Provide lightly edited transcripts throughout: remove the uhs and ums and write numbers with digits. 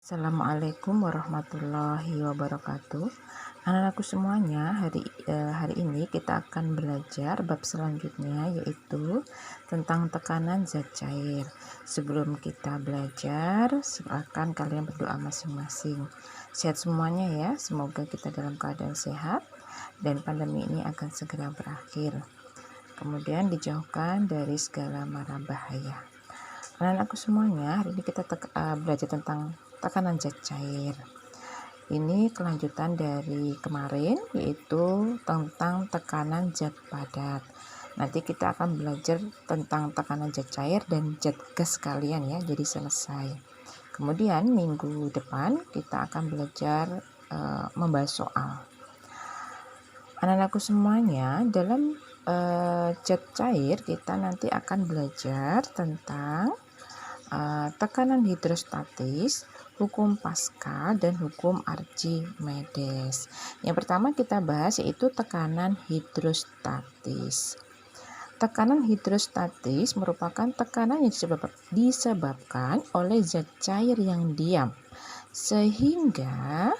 Assalamualaikum warahmatullahi wabarakatuh. Anak-anakku semuanya, hari ini kita akan belajar bab selanjutnya, yaitu tentang tekanan zat cair. Sebelum kita belajar, silakan kalian berdoa masing-masing. Sehat semuanya ya, semoga kita dalam keadaan sehat dan pandemi ini akan segera berakhir. Kemudian dijauhkan dari segala mara bahaya. Anak-anakku semuanya, hari ini kita belajar tentang tekanan zat cair. Ini kelanjutan dari kemarin, yaitu tentang tekanan zat padat. Nanti kita akan belajar tentang tekanan zat cair dan zat gas sekalian ya, jadi selesai. Kemudian minggu depan kita akan belajar membahas soal. Anak-anakku semuanya, dalam zat cair kita nanti akan belajar tentang tekanan hidrostatis, hukum Pascal, dan hukum Archimedes. Yang pertama kita bahas yaitu tekanan hidrostatis. Tekanan hidrostatis merupakan tekanan yang disebabkan oleh zat cair yang diam, sehingga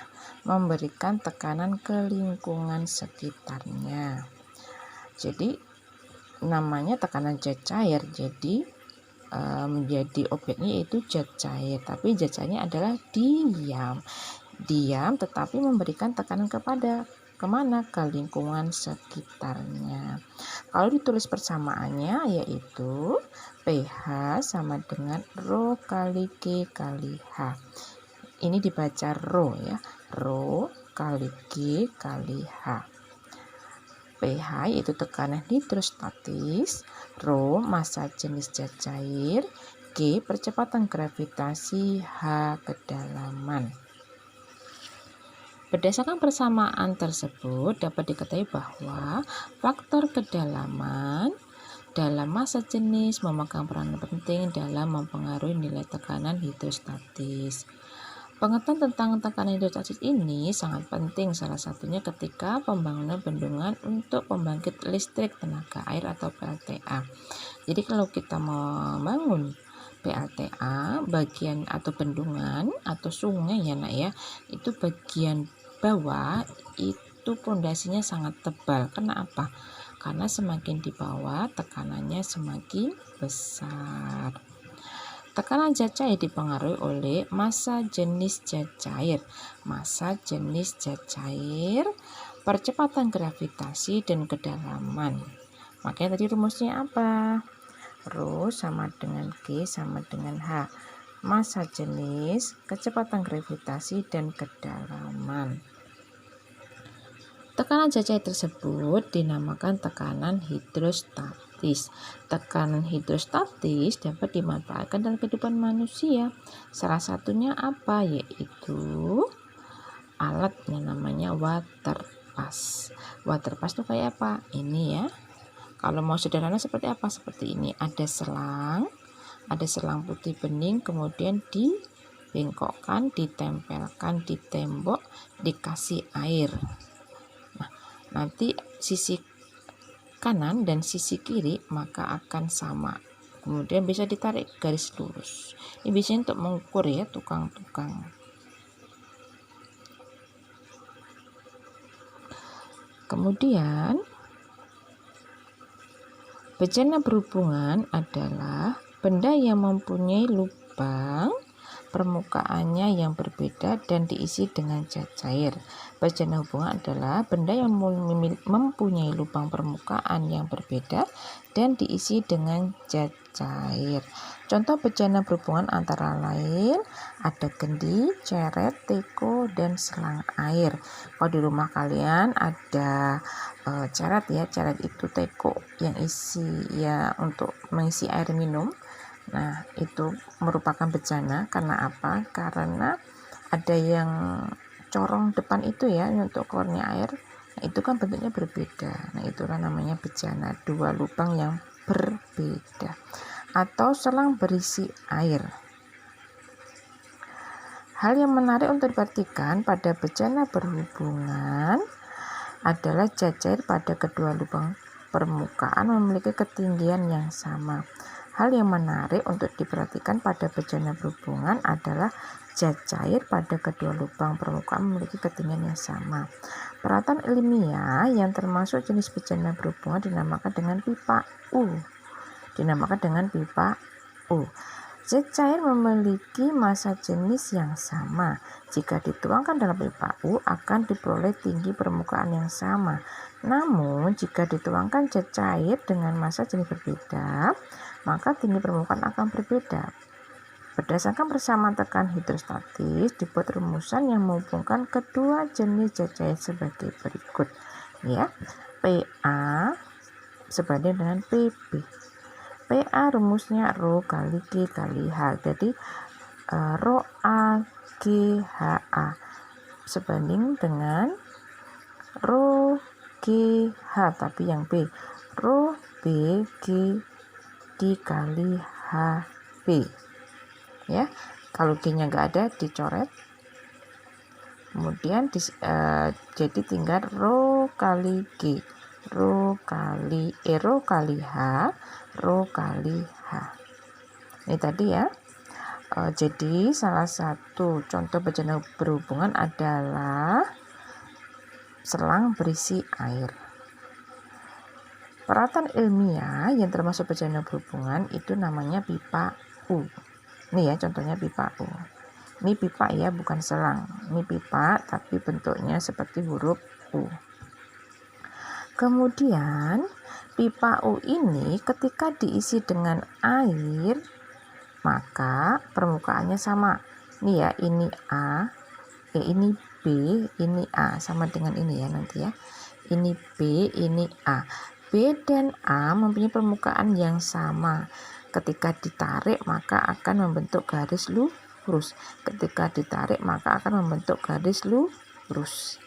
memberikan tekanan ke lingkungan sekitarnya. Jadi namanya tekanan zat cair, jadi menjadi objeknya yaitu zat cair, tapi zat cairnya adalah diam tetapi memberikan tekanan kemana? Ke lingkungan sekitarnya. Kalau ditulis persamaannya yaitu pH sama dengan Rho kali G kali H. Ini dibaca Rho ya, Rho kali G kali H. pH yaitu tekanan hidrostatis, Rho massa jenis zat cair, G percepatan gravitasi, H kedalaman. Berdasarkan persamaan tersebut dapat diketahui bahwa faktor kedalaman dalam massa jenis memegang peran penting dalam mempengaruhi nilai tekanan hidrostatis. Pengetahuan tentang tekanan hidrostatis ini sangat penting, salah satunya ketika pembangunan bendungan untuk pembangkit listrik tenaga air atau PLTA. Jadi kalau kita membangun PLTA, bagian atau bendungan atau sungai ya nak ya, itu bagian bawah itu pondasinya sangat tebal. Kenapa? Karena semakin di bawah tekanannya semakin besar. Tekanan zat cair dipengaruhi oleh massa jenis zat cair, percepatan gravitasi, dan kedalaman. Makanya tadi rumusnya apa? Rho sama dengan G sama dengan H. Massa jenis, kecepatan gravitasi, dan kedalaman. Tekanan zat cair tersebut dinamakan tekanan hidrostatis. Tekanan hidrostatis dapat dimanfaatkan dalam kehidupan manusia. Salah satunya apa? Yaitu alat yang namanya water pass. Water pass itu kayak apa? Ini ya. Kalau mau sederhana seperti apa? Seperti ini. Ada selang putih bening, kemudian dibengkokkan, ditempelkan di tembok, dikasih air. Nanti sisi kanan dan sisi kiri maka akan sama, kemudian bisa ditarik garis lurus. Ini biasanya untuk mengukur ya tukang-tukang. Kemudian bejana berhubungan adalah benda yang mempunyai lubang permukaannya yang berbeda dan diisi dengan zat cair. Bejana hubungan adalah benda yang mempunyai lubang permukaan yang berbeda dan diisi dengan zat cair. Contoh bejana berhubungan antara lain ada kendi, ceret, teko, dan selang air. Kalau di rumah kalian ada ceret ya, ceret itu teko yang isi ya untuk mengisi air minum. Nah, itu merupakan bejana karena apa? Karena ada yang corong depan itu ya untuk keluarnya air. Nah, itu kan bentuknya berbeda. Nah, itulah namanya bejana, dua lubang yang berbeda. Atau selang berisi air. Hal yang menarik untuk diperhatikan pada bejana berhubungan adalah zat cair pada kedua lubang permukaan memiliki ketinggian yang sama. Hal yang menarik untuk diperhatikan pada bejana berhubungan adalah zat cair pada kedua lubang permukaan memiliki ketinggian yang sama. Peralatan ilmiah yang termasuk jenis bejana berhubungan dinamakan dengan pipa U. Zat cair memiliki massa jenis yang sama. Jika dituangkan dalam pipa U akan diperoleh tinggi permukaan yang sama. Namun jika dituangkan zat cair dengan massa jenis berbeda, maka tinggi permukaan akan berbeda. Berdasarkan persamaan tekanan hidrostatis, dibuat rumusan yang menghubungkan kedua jenis zat cair sebagai berikut. Ya, PA sebanding dengan PB. PA rumusnya Rho kali G kali H. Jadi Rho A G H A sebanding dengan Rho G H, tapi yang B Rho B G dikali H B. Ya, kalau G-nya nggak ada dicoret. Kemudian jadi tinggal Rho kali G, Rho kali H, Rho kali H. Ini tadi ya. Jadi salah satu contoh bejana berhubungan adalah selang berisi air. Peralatan ilmiah yang termasuk bejana berhubungan itu namanya pipa U. Ini ya contohnya pipa U. Ini pipa ya, bukan selang. Ini pipa tapi bentuknya seperti huruf U. Kemudian pipa U ini ketika diisi dengan air maka permukaannya sama. Ini ya, ini A, ini B, ini A, sama dengan ini ya nanti ya. Ini B, ini A. B dan A mempunyai permukaan yang sama. Ketika ditarik maka akan membentuk garis lurus. Ketika ditarik maka akan membentuk garis lurus.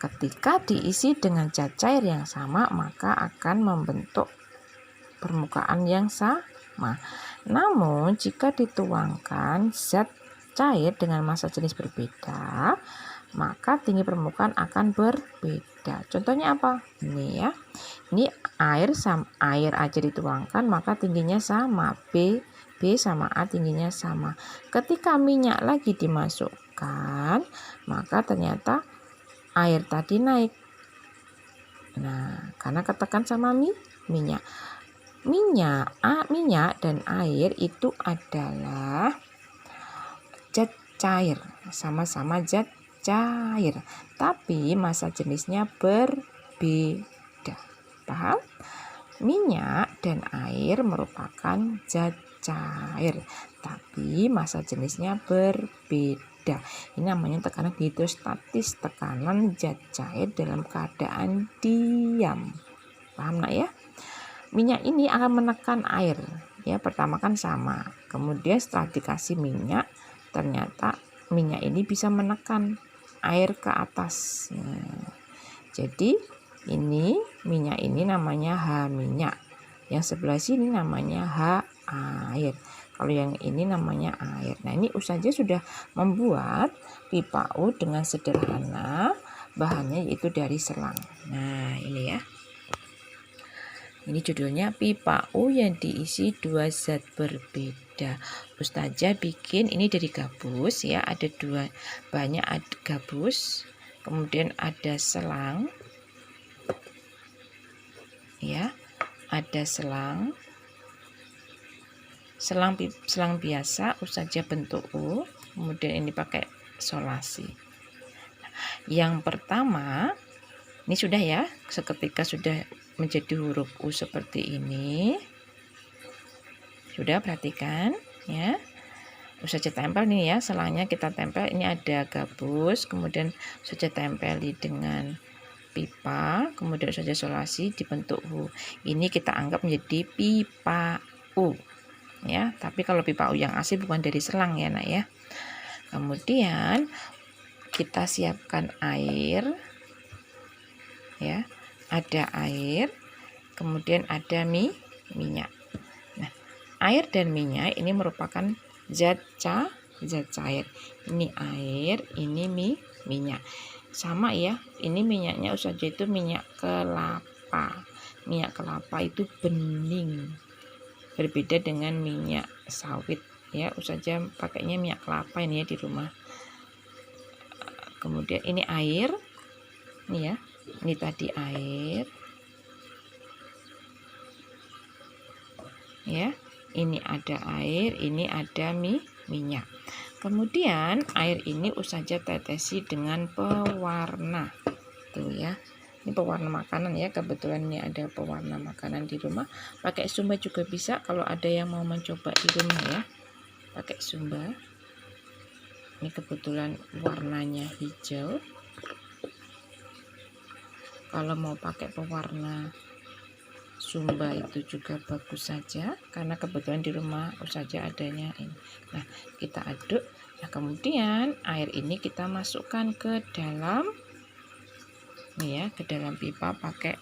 Ketika diisi dengan zat cair yang sama maka akan membentuk permukaan yang sama. Namun jika dituangkan zat cair dengan massa jenis berbeda, maka tinggi permukaan akan berbeda. Contohnya apa? Ini ya. Ini air aja dituangkan maka tingginya sama. B sama A tingginya sama. Ketika minyak lagi dimasukkan, maka ternyata air tadi naik. Nah, karena ketekan sama minyak. Minyak dan air itu adalah zat cair, sama-sama zat cair, tapi massa jenisnya berbeda. Paham? Minyak dan air merupakan zat cair, tapi massa jenisnya berbeda. Ini namanya tekanan hidrostatis, tekanan zat cair dalam keadaan diam. Paham nak ya? Minyak ini akan menekan air. Ya, pertama kan sama. Kemudian setelah dikasih minyak, ternyata minyak ini bisa menekan air ke atas. Nah, jadi ini minyak ini namanya H minyak. Yang sebelah sini namanya H air. Kalau yang ini namanya air. Nah, ini saja sudah membuat pipa U dengan sederhana. Bahannya yaitu dari selang. Nah, ini ya. Ini judulnya pipa U yang diisi dua zat berbeda. Ustazah bikin ini dari gabus ya, ada banyak gabus, kemudian ada selang. Ya, ada selang biasa Ustazah bentuk U, kemudian ini pakai solasi. Yang pertama ini sudah ya, seketika sudah menjadi huruf U seperti ini. Sudah, perhatikan ya. Ustazah tempel nih ya, selangnya kita tempel. Ini ada gabus, kemudian Ustazah tempeli dengan pipa, kemudian Ustazah solasi dibentuk U. Ini kita anggap menjadi pipa U. Ya, tapi kalau pipa U yang asli bukan dari selang ya, Nak ya. Kemudian kita siapkan air. Ya, ada air, kemudian ada minyak. Nah, air dan minyak ini merupakan zat cair. Ini air, ini minyak. Sama ya, ini minyaknya Ustazah itu minyak kelapa. Minyak kelapa itu bening. Berbeda dengan minyak sawit ya, Ustazah pakainya minyak kelapa ini ya di rumah. Kemudian ini air, ini ya, ini tadi air, ya, ini ada air, ini ada minyak. Kemudian air ini Ustazah tetesi dengan pewarna, tuh ya. Ini pewarna makanan ya, kebetulan ini ada pewarna makanan di rumah. Pakai Sumba juga bisa kalau ada yang mau mencoba di rumah ya. Pakai Sumba. Ini kebetulan warnanya hijau. Kalau mau pakai pewarna Sumba itu juga bagus saja, karena kebetulan di rumah Ustazah adanya ini. Nah, kita aduk. Nah, kemudian air ini kita masukkan ke dalam ya, ke dalam pipa pakai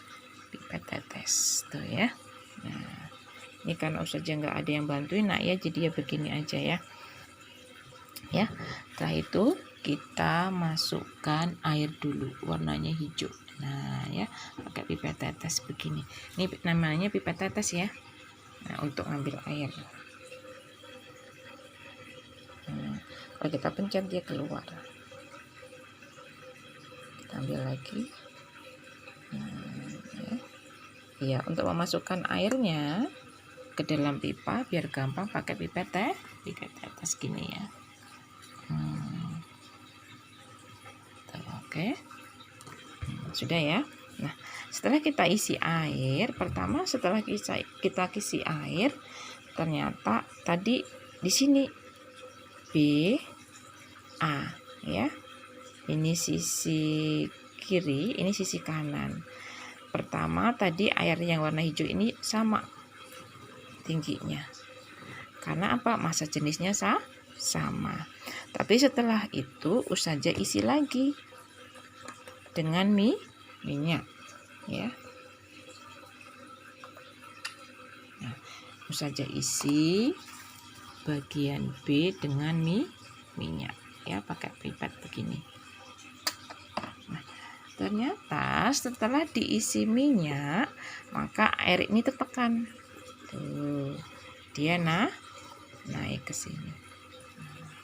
pipet tetes tuh ya. Nah, ini karena Ustazah nggak ada yang bantuin nak ya, jadi ya begini aja ya. Ya, setelah itu kita masukkan air dulu, warnanya hijau. Nah ya, pakai pipet tetes begini. Ini namanya pipet tetes ya. Nah, untuk ngambil air. Nah, kalau kita pencet dia keluar. Kita ambil lagi. Nah, ya, untuk memasukkan airnya ke dalam pipa biar gampang pakai pipet tetes gini ya. Oke. Sudah ya. Nah, setelah kita isi air, pertama setelah kita isi air, ternyata tadi di sini B A ya. Ini sisi kiri, ini sisi kanan. Pertama tadi air yang warna hijau ini sama tingginya. Karena apa? Massa jenisnya sama. Tapi setelah itu Ustazah isi lagi dengan minyak ya. Nah, Ustazah isi bagian B dengan minyak ya, pakai pipet begini. Nah, ternyata setelah diisi minyak, maka air ini tertekan. Tuh, dia naik ke sini.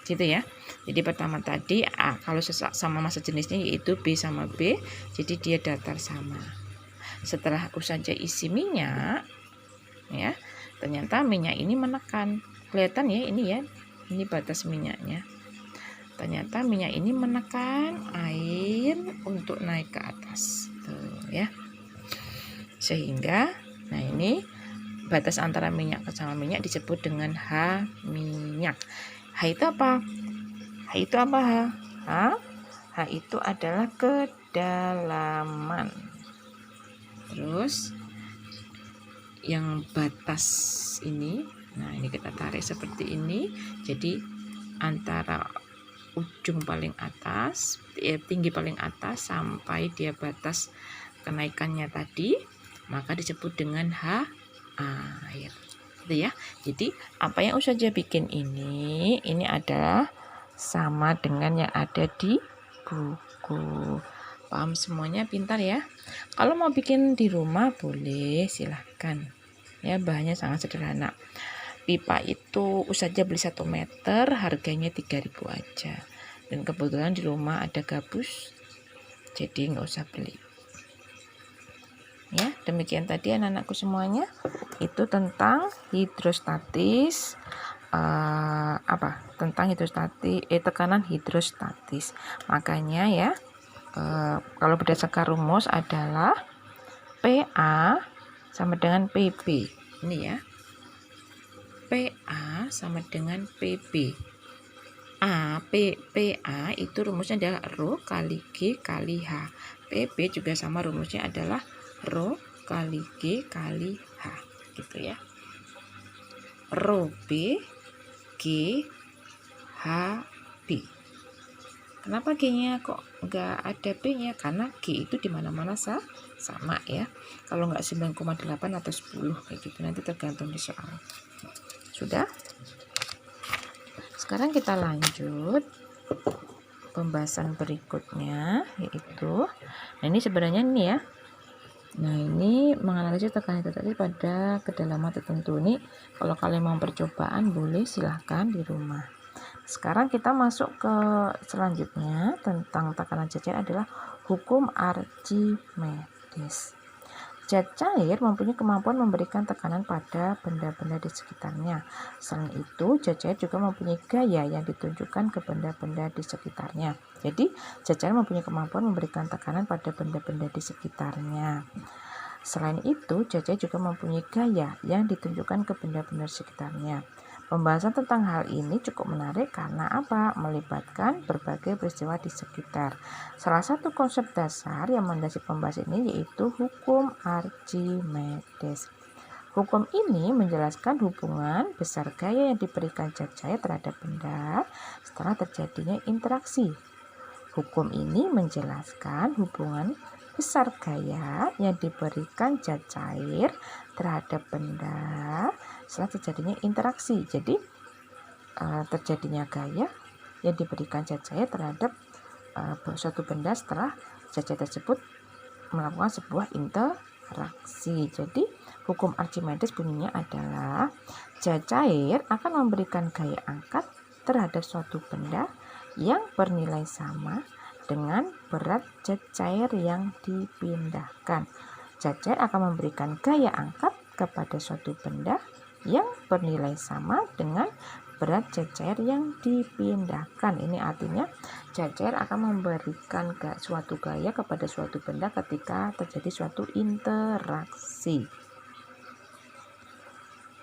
Gitu ya. Jadi pertama tadi A, kalau sama massa jenisnya yaitu B sama B, jadi dia datar sama. Setelah Ustazah isi minyak ya, ternyata minyak ini menekan. Kelihatan ya ini ya. Ini batas minyaknya. Ternyata minyak ini menekan air untuk naik ke atas. Tuh ya. Sehingga nah ini batas antara minyak sama minyak disebut dengan H minyak. H itu apa? H itu apa H? H itu adalah kedalaman. Terus yang batas ini, nah ini kita tarik seperti ini. Jadi antara ujung paling atas, tinggi paling atas sampai dia batas kenaikannya tadi, maka disebut dengan H air. Ya. Jadi apa yang Ustazah bikin ini adalah sama dengan yang ada di buku. Paham semuanya? Pintar ya. Kalau mau bikin di rumah boleh, silahkan ya, bahannya sangat sederhana. Pipa itu Ustazah beli 1 meter, harganya 3.000 aja, dan kebetulan di rumah ada gabus, jadi nggak usah beli. Ya, demikian tadi anak-anakku semuanya, itu tentang hidrostatis, tentang tekanan hidrostatis. Makanya ya, kalau berdasarkan rumus adalah PA sama dengan PB. Ini ya, PA sama dengan PB. PA itu rumusnya adalah Rho kali G kali H. PB juga sama, rumusnya adalah Rho kali G kali H, gitu ya. Rho B, G, H, B. Kenapa G-nya kok nggak ada B-nya? Karena G itu di mana-mana sama ya. Kalau nggak 9,8 atau 10 kayak gitu, nanti tergantung di soal. Sudah? Sekarang kita lanjut pembahasan berikutnya, yaitu, nah ini sebenarnya nih ya, Nah, ini menganalisis tekanan hidrostatis pada kedalaman tertentu. Ini kalau kalian mau percobaan boleh silahkan di rumah. Sekarang kita masuk ke selanjutnya tentang tekanan zat cair adalah hukum Archimedes. Zat cair mempunyai kemampuan memberikan tekanan pada benda-benda di sekitarnya. Selain itu, zat cair juga mempunyai gaya yang ditunjukkan ke benda-benda di sekitarnya. Jadi, zat cair mempunyai kemampuan memberikan tekanan pada benda-benda di sekitarnya. Selain itu, zat cair juga mempunyai gaya yang ditunjukkan ke benda-benda di sekitarnya. Pembahasan tentang hal ini cukup menarik karena apa? Melibatkan berbagai peristiwa di sekitar. Salah satu konsep dasar yang mendasari pembahasan ini yaitu hukum Archimedes. Hukum ini menjelaskan hubungan besar gaya yang diberikan zat cair terhadap benda setelah terjadinya interaksi. Hukum ini menjelaskan hubungan besar gaya yang diberikan zat cair terhadap benda setelah terjadinya interaksi. Jadi terjadinya gaya yang diberikan zat cair terhadap suatu benda setelah zat cair tersebut melakukan sebuah interaksi. Jadi hukum Archimedes bunyinya adalah zat cair akan memberikan gaya angkat terhadap suatu benda yang bernilai sama dengan berat zat cair yang dipindahkan. Zat cair akan memberikan gaya angkat kepada suatu benda yang bernilai sama dengan berat zat cair yang dipindahkan. Ini artinya zat cair akan memberikan suatu gaya kepada suatu benda ketika terjadi suatu interaksi.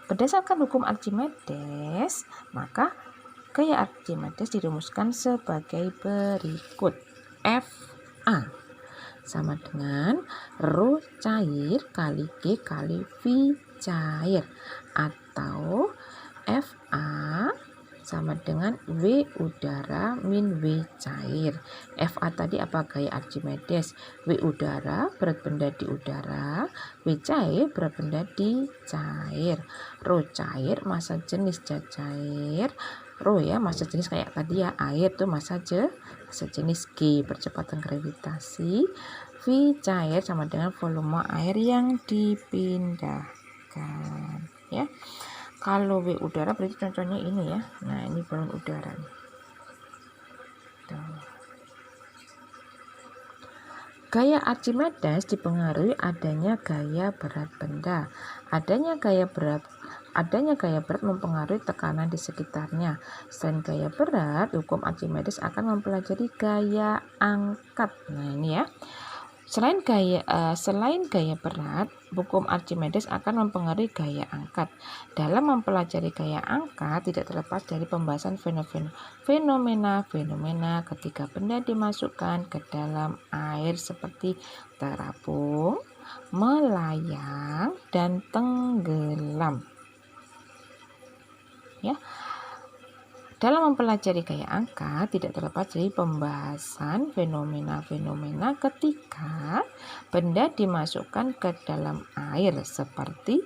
Berdasarkan hukum Archimedes, maka gaya Archimedes dirumuskan sebagai berikut. Fa sama dengan Rho cair kali G kali V cair, atau Fa sama dengan W udara min W cair. Fa tadi apa? Gaya Archimedes. W udara, berat benda di udara. W cair, berat benda di cair. Rho cair, massa jenis zat cair. Rho ya, massa jenis kayak tadi ya, air tuh massa jenis G, percepatan gravitasi. V cair sama dengan volume air yang dipindahkan ya. Kalau W udara berarti contohnya ini ya. Nah, ini balon udara nih. Tuh. Gaya Archimedes dipengaruhi adanya gaya berat benda. Adanya gaya berat mempengaruhi tekanan di sekitarnya. Selain gaya berat, hukum Archimedes akan mempelajari gaya angkat. Nah, ini ya. Selain gaya berat, hukum Archimedes akan mempengaruhi gaya angkat. Dalam mempelajari gaya angkat tidak terlepas dari pembahasan fenomena ketika benda dimasukkan ke dalam air seperti terapung, melayang, dan tenggelam. Ya. Dalam mempelajari gaya angkat tidak terlepas dari pembahasan fenomena-fenomena ketika benda dimasukkan ke dalam air seperti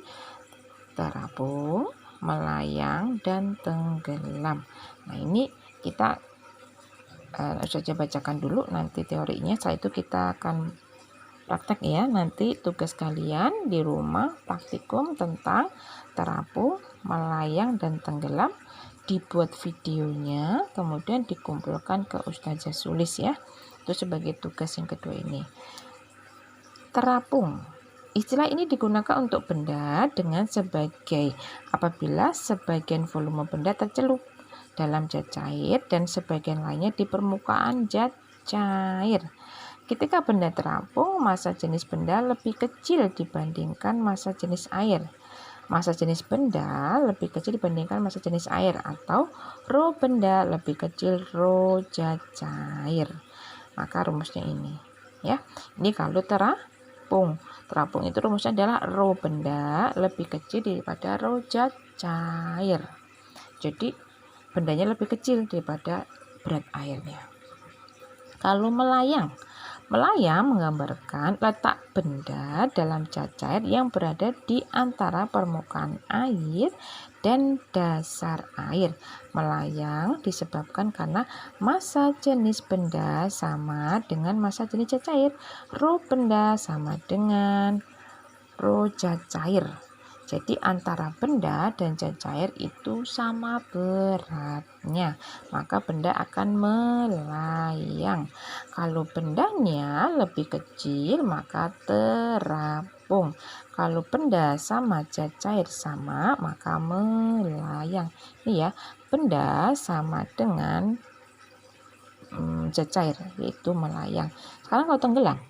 terapung, melayang, dan tenggelam. Nah, ini kita saja bacakan dulu nanti teorinya, setelah itu kita akan praktek ya. Nanti tugas kalian di rumah praktikum tentang terapung, melayang, dan tenggelam, dibuat videonya kemudian dikumpulkan ke Ustazah Sulis ya. Itu sebagai tugas yang kedua ini. Terapung. Istilah ini digunakan untuk benda dengan apabila sebagian volume benda tercelup dalam zat cair dan sebagian lainnya di permukaan zat cair. Ketika benda terapung, massa jenis benda lebih kecil dibandingkan massa jenis air. Massa jenis benda lebih kecil dibandingkan massa jenis air, atau rho benda lebih kecil rho zat cair. Maka rumusnya ini ya. Ini kalau terapung itu rumusnya adalah rho benda lebih kecil daripada rho zat cair. Jadi bendanya lebih kecil daripada berat airnya. Kalau melayang, Melayang menggambarkan letak benda dalam cat cair yang berada di antara permukaan air dan dasar air. Melayang disebabkan karena massa jenis benda sama dengan massa jenis cat cair. Rho benda sama dengan rho cat cair. Jadi antara benda dan cat cair itu sama beratnya, maka benda akan melayang. Kalau bendanya lebih kecil maka terapung. Kalau benda sama cat cair sama maka melayang. Ini ya, benda sama dengan cat cair yaitu melayang. Sekarang kalau tenggelam.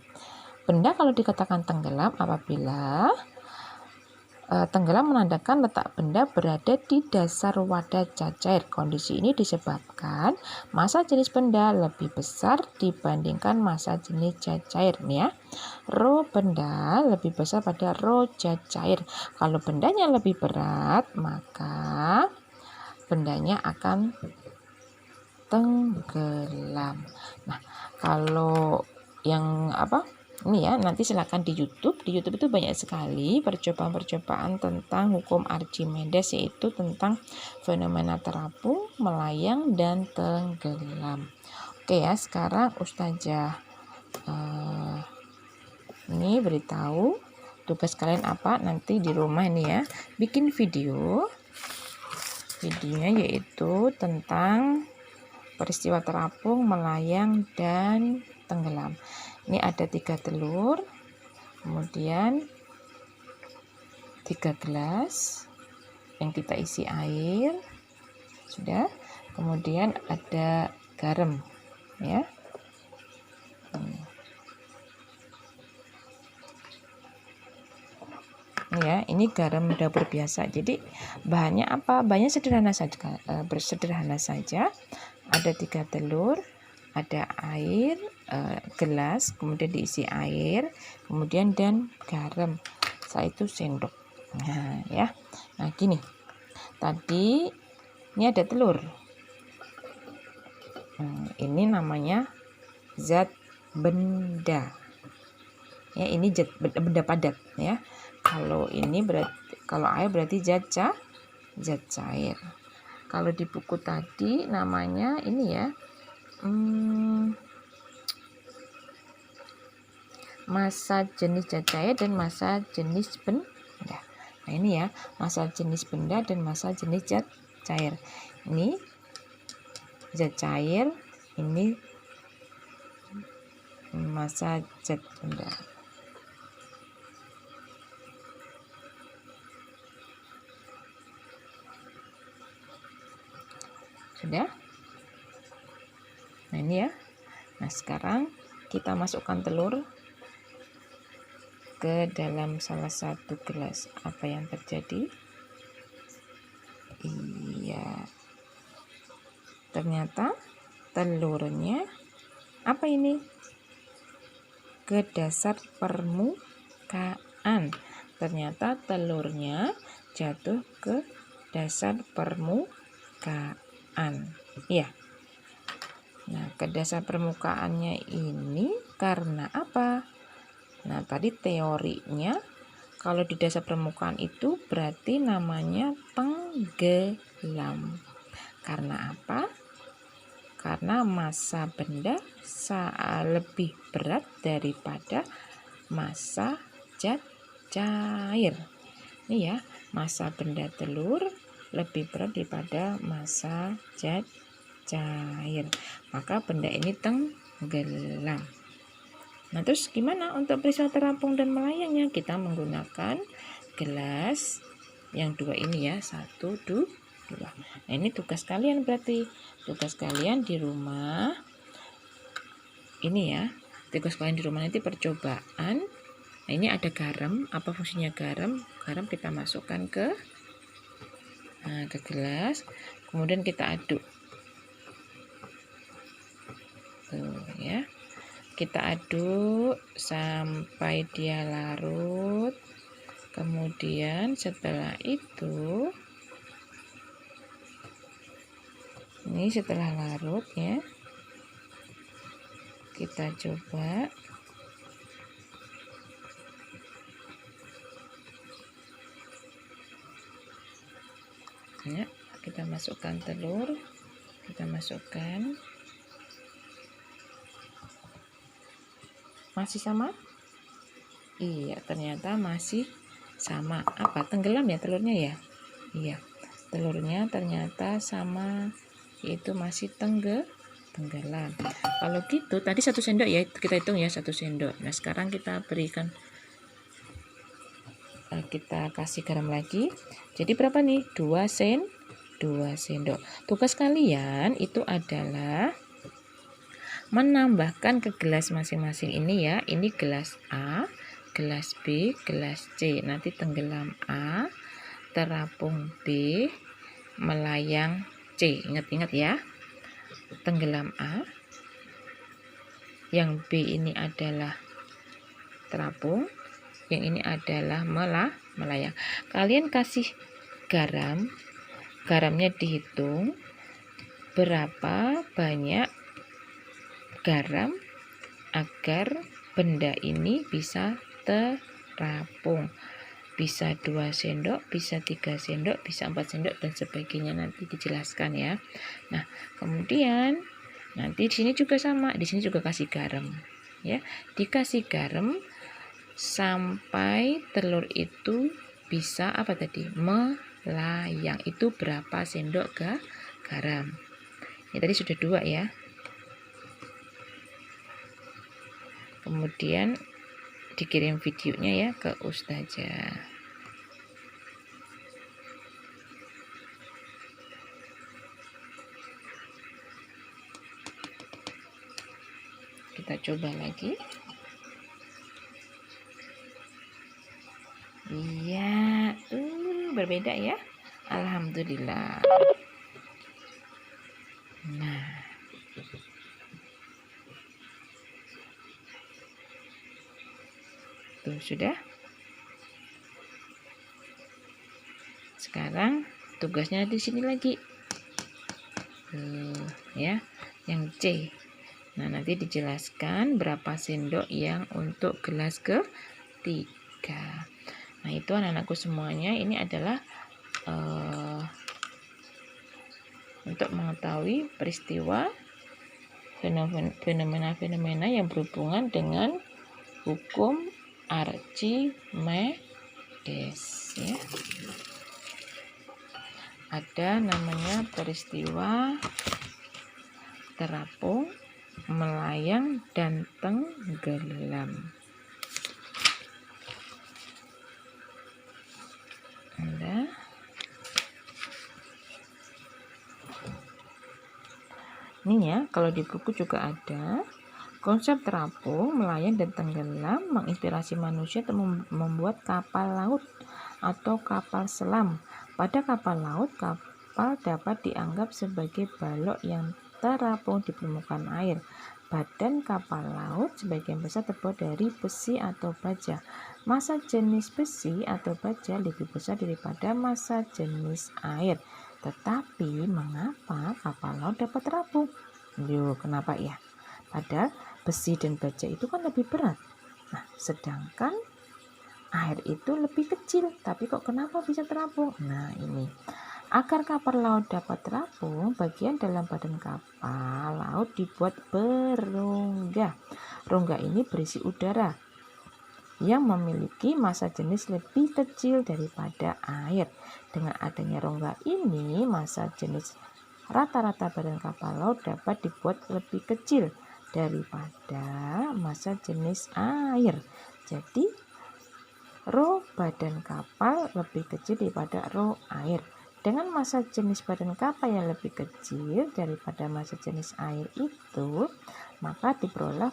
Benda kalau dikatakan tenggelam apabila tenggelam menandakan letak benda berada di dasar wadah cat cair. Kondisi ini disebabkan massa jenis benda lebih besar dibandingkan massa jenis cat cair. Nih ya, rho benda lebih besar pada rho cat cair. Kalau bendanya lebih berat, maka bendanya akan tenggelam. Nah, kalau yang ini ya, nanti silakan di YouTube. Di YouTube itu banyak sekali percobaan-percobaan tentang hukum Archimedes, yaitu tentang fenomena terapung, melayang, dan tenggelam. Oke ya, sekarang Ustazah ini beritahu tugas kalian apa nanti di rumah ini ya. Bikin videonya yaitu tentang peristiwa terapung, melayang, dan tenggelam. Ini ada 3 telur, kemudian 3 gelas yang kita isi air, sudah. Kemudian ada garam, ya. Ya, ini garam dapur biasa. Jadi bahannya apa? Bahannya sederhana saja, Ada 3 telur, ada air, gelas, kemudian diisi air, kemudian dan garam. Setelah itu sendok. Nah, ya. Nah, gini. Tadi ini ada telur. Ini namanya zat benda. Ya, ini zat benda padat ya. Kalau ini kalau air berarti zat cair. Kalau di buku tadi namanya ini ya. Massa jenis zat cair dan massa jenis benda. Nah, ini ya, massa jenis benda dan massa jenis zat cair. Ini zat cair, ini massa zat benda. Sudah? Nah, ini ya. Nah, sekarang kita masukkan telur ke dalam salah satu gelas. Apa yang terjadi? Iya. Ternyata telurnya apa ini? Ke dasar permukaan. Ternyata telurnya jatuh ke dasar permukaan. Iya. Nah, ke dasar permukaannya ini karena apa? Nah, tadi teorinya kalau di dasar permukaan itu berarti namanya tenggelam. Karena apa? Karena massa benda lebih berat daripada massa zat cair. Ini ya, massa benda telur lebih berat daripada massa zat cair. Maka benda ini tenggelam. Nah, terus gimana untuk peristiwa terapung dan melayangnya? Kita menggunakan gelas yang 2 ini ya, 1, 2. Nah, ini tugas kalian berarti. Tugas kalian di rumah. Ini ya, tugas kalian di rumah nanti percobaan. Nah, ini ada garam. Apa fungsinya garam? Garam kita masukkan ke gelas. Kemudian kita aduk. Tuh ya. Kita aduk sampai dia larut. Kemudian setelah itu ini setelah larut ya, kita coba Ya, kita masukkan telur, kita masukkan. Masih sama? Iya, ternyata masih sama. Apa? Tenggelam ya telurnya ya? Iya, telurnya ternyata sama, yaitu masih tenggelam. Kalau gitu, tadi 1 sendok ya, kita hitung ya 1 sendok. Nah, sekarang kita berikan, kita kasih garam lagi. Jadi berapa nih? 2 sendok. Tugas kalian itu adalah menambahkan ke gelas masing-masing ini ya. Ini gelas A, gelas B, gelas C. Nanti tenggelam A, terapung B, melayang C. Ingat-ingat ya. Tenggelam A. Yang B ini adalah terapung. Yang ini adalah melayang. Kalian kasih garam. Garamnya dihitung berapa banyak garam agar benda ini bisa terapung. Bisa 2 sendok, bisa 3 sendok, bisa 4 sendok dan sebagainya, nanti dijelaskan ya. Nah, kemudian nanti di sini juga sama, di sini juga kasih garam ya. Dikasih garam sampai telur itu bisa apa tadi? Melayang. Itu berapa sendok garam? Ya tadi sudah 2 ya. Kemudian dikirim videonya ya ke Ustazah. Kita coba lagi. Iya, berbeda ya. Alhamdulillah. Nah, tuh sudah. Sekarang tugasnya di sini lagi. Ya, yang C. Nah, nanti dijelaskan berapa sendok yang untuk gelas ketiga. Nah, itu anak-anakku semuanya, ini adalah untuk mengetahui peristiwa fenomena-fenomena yang berhubungan dengan hukum Archimedes ya. Ada namanya peristiwa terapung, melayang, dan tenggelam. Ini ya, kalau di buku juga ada. Konsep terapung, melayang, dan tenggelam menginspirasi manusia untuk membuat kapal laut atau kapal selam. Pada kapal laut, kapal dapat dianggap sebagai balok yang terapung di permukaan air. Badan kapal laut sebagian besar terbuat dari besi atau baja. Massa jenis besi atau baja lebih besar daripada massa jenis air. Tetapi mengapa kapal laut dapat terapung? Yuk, kenapa ya? Padahal besi dan baja itu kan lebih berat. Nah, sedangkan air itu lebih kecil. Tapi kok kenapa bisa terapung? Nah, ini. Agar kapal laut dapat terapung, bagian dalam badan kapal laut dibuat berongga. Rongga ini berisi udara yang memiliki massa jenis lebih kecil daripada air. Dengan adanya rongga ini, massa jenis rata-rata badan kapal laut dapat dibuat lebih kecil daripada massa jenis air. Jadi, rho badan kapal lebih kecil daripada rho air. Dengan massa jenis badan kapal yang lebih kecil daripada massa jenis air itu, maka diperoleh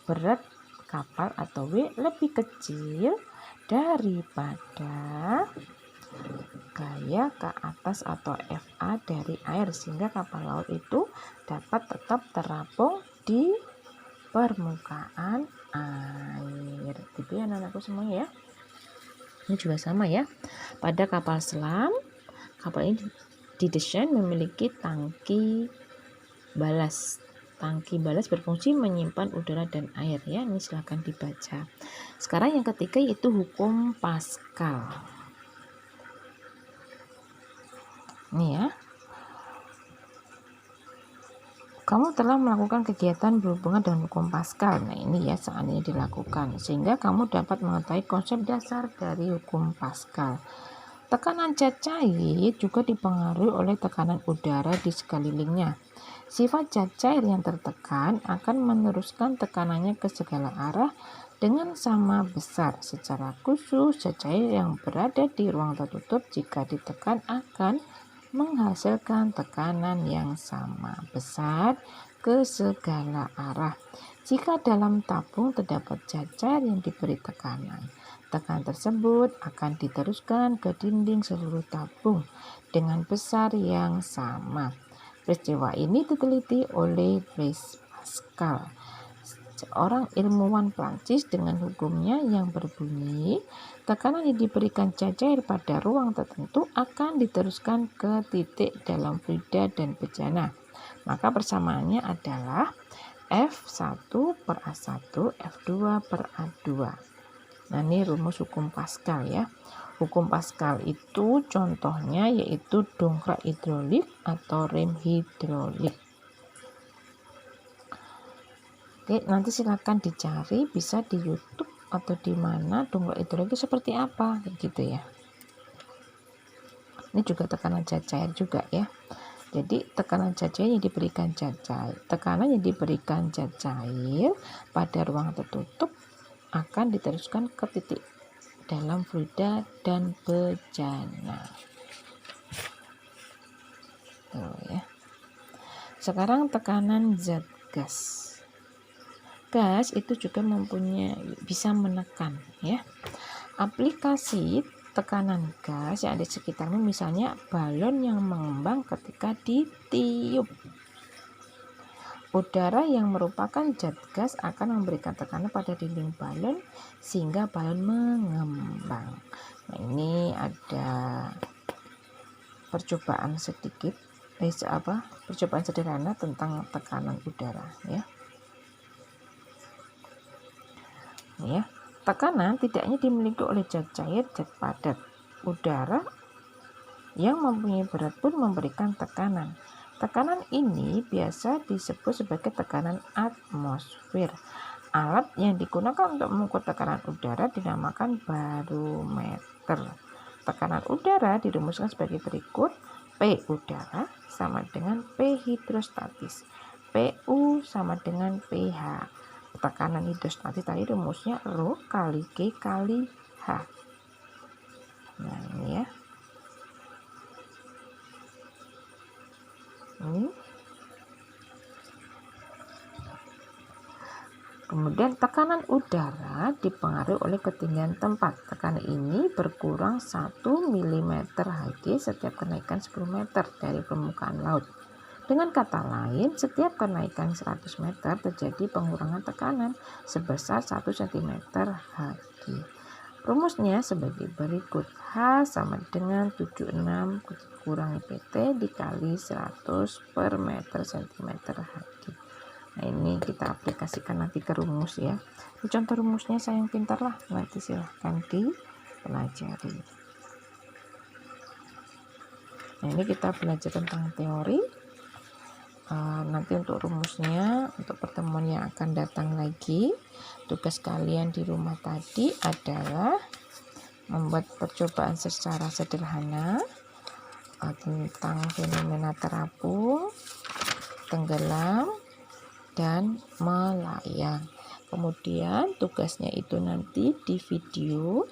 berat kapal atau W lebih kecil daripada gaya ke atas atau FA dari air, sehingga kapal laut itu dapat tetap terapung di permukaan air. Gitu ya anak-anakku semuanya ya. Ini juga sama ya. Pada kapal selam, kapal ini didesain memiliki tangki balas. Tangki balas berfungsi menyimpan udara dan air ya. Ini silahkan dibaca. Sekarang yang ketiga yaitu hukum Pascal. Nih ya, kamu telah melakukan kegiatan berhubungan dengan hukum Pascal. Nah ini ya saat ini dilakukan, sehingga kamu dapat mengetahui konsep dasar dari hukum Pascal. Tekanan zat cair juga dipengaruhi oleh tekanan udara di sekelilingnya. Sifat zat cair yang tertekan akan meneruskan tekanannya ke segala arah dengan sama besar. Secara khusus, zat cair yang berada di ruang tertutup jika ditekan akan menghasilkan tekanan yang sama besar ke segala arah. Jika dalam tabung terdapat zat cair yang diberi tekanan, tekanan tersebut akan diteruskan ke dinding seluruh tabung dengan besar yang sama. Peristiwa ini diteliti oleh Blaise Pascal, seorang ilmuwan Prancis, dengan hukumnya yang berbunyi tekanan yang diberikan zat cair pada ruang tertentu akan diteruskan ke titik dalam fluida dan bejana. Maka persamaannya adalah F1 per A1 F2 per A2. Nah ini rumus hukum Pascal ya. Hukum Pascal itu contohnya yaitu dongkrak hidrolik atau rem hidrolik. Oke, nanti silakan dicari, bisa di YouTube atau di mana dongkrak hidrolik itu seperti apa gitu ya. Ini juga tekanan zat cair juga ya. Jadi tekanan zat cair yang diberikan zat cair, tekanan yang diberikan zat cair pada ruang tertutup akan diteruskan ke titik dalam fluida dan bejana. Tuh ya. Sekarang tekanan zat gas. Gas itu juga bisa menekan ya. Aplikasi tekanan gas yang ada di sekitarmu, misalnya balon yang mengembang ketika ditiup. Udara yang merupakan zat gas akan memberikan tekanan pada dinding balon sehingga balon mengembang. Nah, ini ada percobaan sedikit, percobaan sederhana tentang tekanan udara ya. Ya, tekanan tidak hanya dimiliki oleh zat cair, zat padat. Udara yang mempunyai berat pun memberikan tekanan. Tekanan ini biasa disebut sebagai tekanan atmosfer. Alat yang digunakan untuk mengukur tekanan udara dinamakan barometer. Tekanan udara dirumuskan sebagai berikut. P udara sama dengan P hidrostatis. PU sama dengan pH. Tekanan hidrostatis tadi rumusnya Rho kali G kali H. Nah ini ya. Ini. Kemudian tekanan udara dipengaruhi oleh ketinggian tempat. Tekanan ini berkurang 1 mm Hg setiap kenaikan 10 meter dari permukaan laut. Dengan kata lain, setiap kenaikan 100 meter terjadi pengurangan tekanan sebesar 1 cm Hg. Rumusnya sebagai berikut. H sama dengan 76 kurangi PT dikali 100 per meter cm Hg. Nah ini kita aplikasikan nanti ke rumus ya. Ini contoh rumusnya sayang pintar lah. Nanti silahkan dipelajari. Nah ini kita belajar tentang teori. Nanti untuk rumusnya, untuk pertemuan yang akan datang lagi, tugas kalian di rumah tadi adalah membuat percobaan secara sederhana tentang fenomena terapung, tenggelam, dan melayang. Kemudian tugasnya itu nanti di video,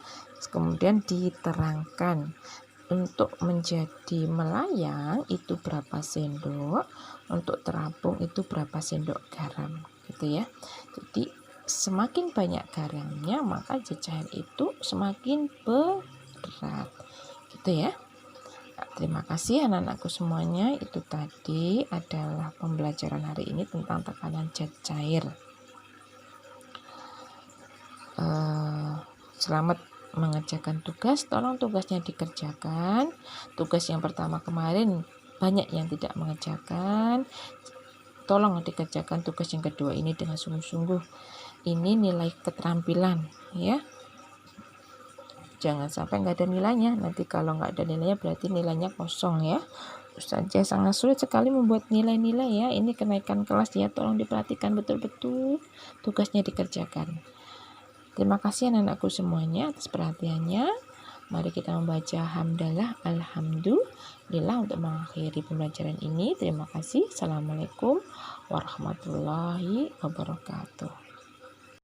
kemudian diterangkan untuk menjadi melayang itu berapa sendok, untuk terapung itu berapa sendok garam gitu ya. Jadi semakin banyak garamnya maka zat cair itu semakin berat gitu ya. Nah, terima kasih anak-anakku semuanya. Itu tadi adalah pembelajaran hari ini tentang tekanan zat cair. Selamat mengerjakan tugas, tolong tugasnya dikerjakan. Tugas yang pertama kemarin banyak yang tidak mengerjakan, tolong dikerjakan tugas yang kedua ini dengan sungguh-sungguh. Ini nilai keterampilan ya, jangan sampai nggak ada nilainya. Nanti kalau nggak ada nilainya berarti nilainya kosong ya. Ustazah sangat sulit sekali membuat nilai-nilai ya. Ini kenaikan kelas ya, tolong diperhatikan betul-betul, tugasnya dikerjakan. Terima kasih anak-anakku semuanya atas perhatiannya. Mari kita membaca hamdalah, alhamdulillah untuk mengakhiri pembelajaran ini. Terima kasih. Assalamualaikum warahmatullahi wabarakatuh.